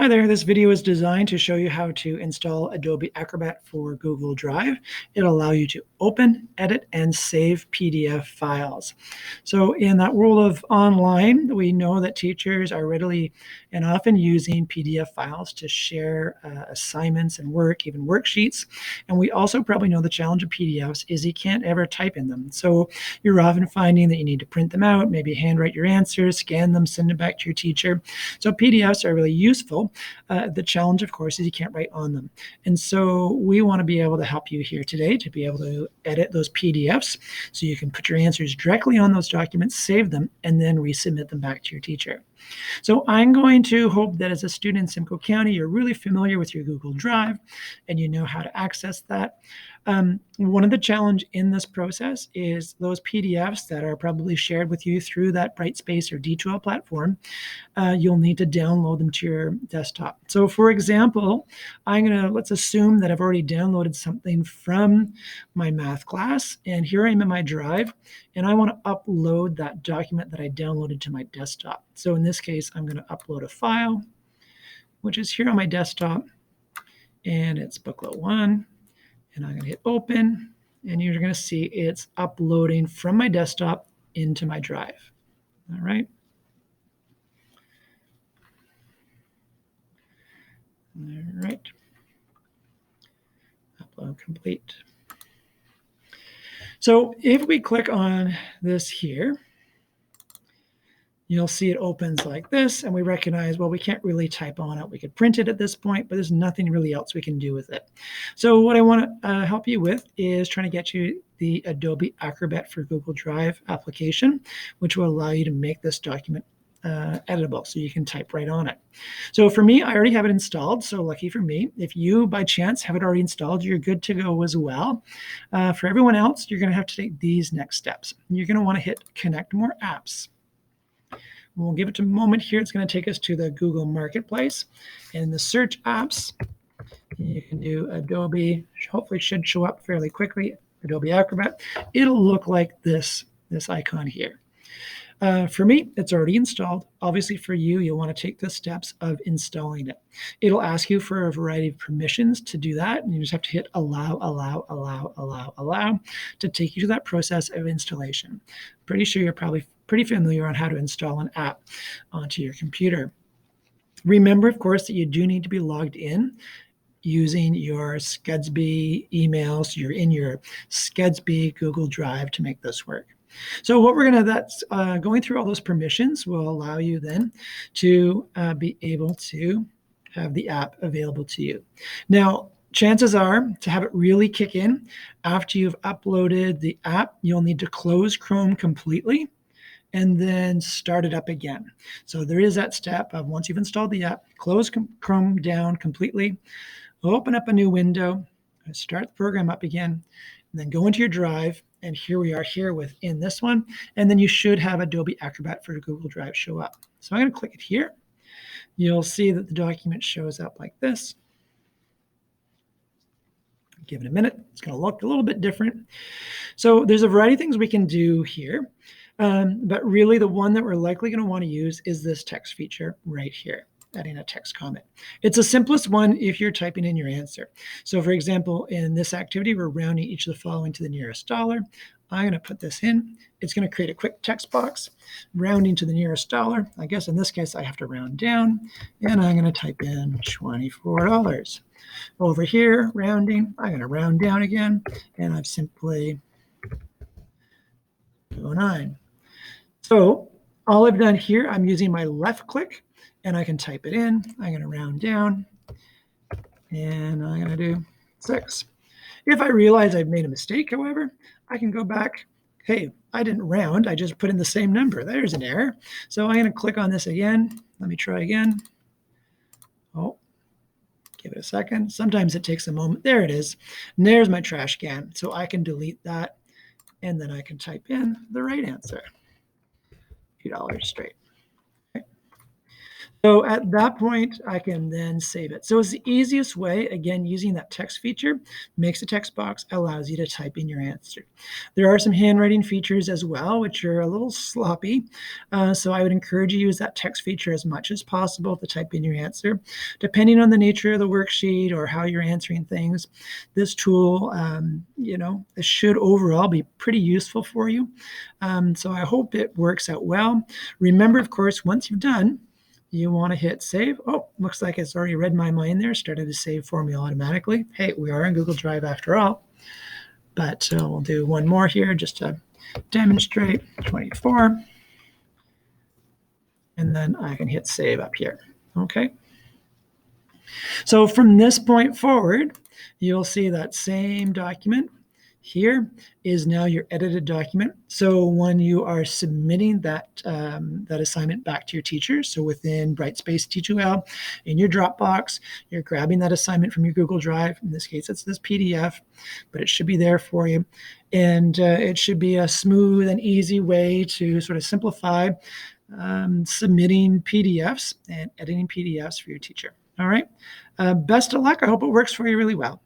Hi there, this video is designed to show you how to install Adobe Acrobat for Google Drive. It'll allow you to open, edit, and save PDF files. So in that world of online, we know that teachers are readily and often using PDF files to share assignments and work, even worksheets. And we also probably know the challenge of PDFs is you can't ever type in them. So you're often finding that you need to print them out, maybe handwrite your answers, scan them, send them back to your teacher. So PDFs are really useful. The challenge, of course, is you can't write on them. And so we want to be able to help you here today to be able to edit those PDFs so you can put your answers directly on those documents, save them, and then resubmit them back to your teacher. So I'm going to hope that as a student in Simcoe County, you're really familiar with your Google Drive and you know how to access that. One of the challenge in this process is those PDFs that are probably shared with you through that Brightspace or D2L platform. You'll need to download them to your desktop. So for example, let's assume that I've already downloaded something from my math class, and here I am in my drive, and I want to upload that document that I downloaded to my desktop. So in this case, I'm going to upload a file, which is here on my desktop, and it's booklet 1, and I'm going to hit open, and you're going to see it's uploading from my desktop into my drive. All right. All right. Upload complete. So if we click on this here, you'll see it opens like this, and we recognize, well, we can't really type on it. We could print it at this point, but there's nothing really else we can do with it. So what I want to help you with is trying to get you the Adobe Acrobat for Google Drive application, which will allow you to make this document editable, so you can type right on it. So for me, I already have it installed, so lucky for me. If you by chance have it already installed, you're good to go as well. For everyone else, you're going to have to take these next steps. You're going to want to hit Connect More Apps. We'll give it a moment here. It's going to take us to the Google Marketplace. In the search apps, you can do Adobe. Hopefully it should show up fairly quickly. Adobe Acrobat. It'll look like this icon here. For me, it's already installed. Obviously for you, you'll want to take the steps of installing it. It'll ask you for a variety of permissions to do that, and you just have to hit allow, allow, allow, allow, allow to take you to that process of installation. Pretty sure you're probably pretty familiar on how to install an app onto your computer. Remember, of course, that you do need to be logged in using your SCDSB email. So you're in your SCDSB Google Drive to make this work. So what we're going to, going through all those permissions will allow you then to be able to have the app available to you. Now, chances are to have it really kick in after you've uploaded the app, you'll need to close Chrome completely and then start it up again. So there is that step of once you've installed the app, close Chrome down completely, open up a new window, start the program up again, and then go into your drive. And here we are here within this one. And then you should have Adobe Acrobat for Google Drive show up. So I'm going to click it here. You'll see that the document shows up like this. Give it a minute. It's going to look a little bit different. So there's a variety of things we can do here. But really the one that we're likely going to want to use is this text feature right here, adding a text comment. It's the simplest one if you're typing in your answer. So for example, in this activity, we're rounding each of the following to the nearest dollar. I'm going to put this in. It's going to create a quick text box, rounding to the nearest dollar. I guess in this case, I have to round down, and I'm going to type in $24. Over here, rounding, I'm going to round down again, and I've simply 209. So all I've done here, I'm using my left click, and I can type it in. I'm going to round down, and I'm going to do 6. If I realize I've made a mistake, however, I can go back. Hey, I didn't round. I just put in the same number. There's an error. So I'm going to click on this again. Let me try again. Oh, give it a second. Sometimes it takes a moment. There it is. And there's my trash can. So I can delete that, and then I can type in the right answer. $2 straight. Okay. So at that point, I can then save it. So it's the easiest way, again, using that text feature, makes a text box, allows you to type in your answer. There are some handwriting features as well, which are a little sloppy. So I would encourage you to use that text feature as much as possible to type in your answer. Depending on the nature of the worksheet or how you're answering things, this tool, it should overall be pretty useful for you. So I hope it works out well. Remember, of course, once you've done, you want to hit save. Oh, looks like it's already read my mind there, started to save for me automatically. Hey, we are in Google Drive after all. But we'll do one more here just to demonstrate 24. And then I can hit save up here. Okay. So from this point forward, you'll see that same document here is now your edited document. So when you are submitting that assignment back to your teacher, so within Brightspace T2L in your Dropbox, you're grabbing that assignment from your Google Drive. In this case, it's this PDF, but it should be there for you. And it should be a smooth and easy way to sort of simplify submitting PDFs and editing PDFs for your teacher. All right. Best of luck. I hope it works for you really well.